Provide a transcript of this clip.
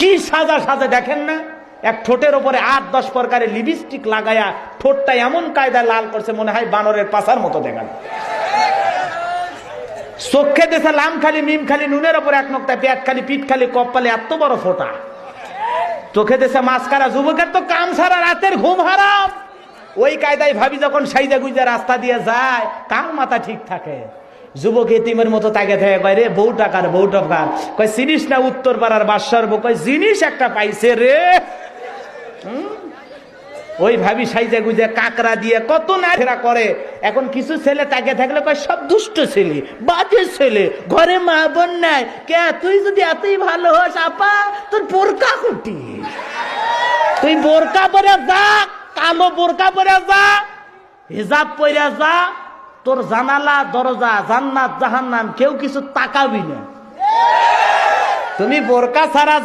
কি সাজা সাজে দেখেন না, এক ঠোঁটের উপরে 8-10 প্রকারের লিপস্টিক লাগায়া ঠোঁটটা এমন কায়দায় লাল করছে মনে হয় বানরের পাছার মতো দেখাল। চোখে দেশে লাম খালি মিম খালি নুনের ওপর এক নোকটা, পেট খালি পিঠ খালি কপালে এত বড় ফোঁটা, চোখে দেশে মাস্কারা। যুবকের তো কাম ছাড়া রাতের ঘুম হারাম। ওই কায়দায় ভাবি যখন সাইজা গুইজা রাস্তা দিয়ে যায় কার মাথা ঠিক থাকে? যুবক এতিমের মতো তাকে থাকে, কয় রে বউ টাকার বউ টাকার, কয় চিনিস না উত্তর পাড়ার বাদশার বউ, কয় জিনিস একটা পাইছে রে। ওই ভাবি সাইজা গুইজা কাকড়া দিয়ে কত না ফেরা করে। এখন কিছু ছেলে তাকে থাকলে কয় সব দুষ্ট ছেলে, বাজে ছেলে, ঘরে মা বোন নাই। কে তুই যদি এতই ভালো হস আপা, তোর বোরকা কুটি, তুই বোরকা পরে যা, কালো বোরকা পরে যা, হিজাব পরে যা, তোর জানালা দরজা জান্নাত জাহান্নাম কেউ কিছু তাকাবি না। তুমি বোরকা ছাড়া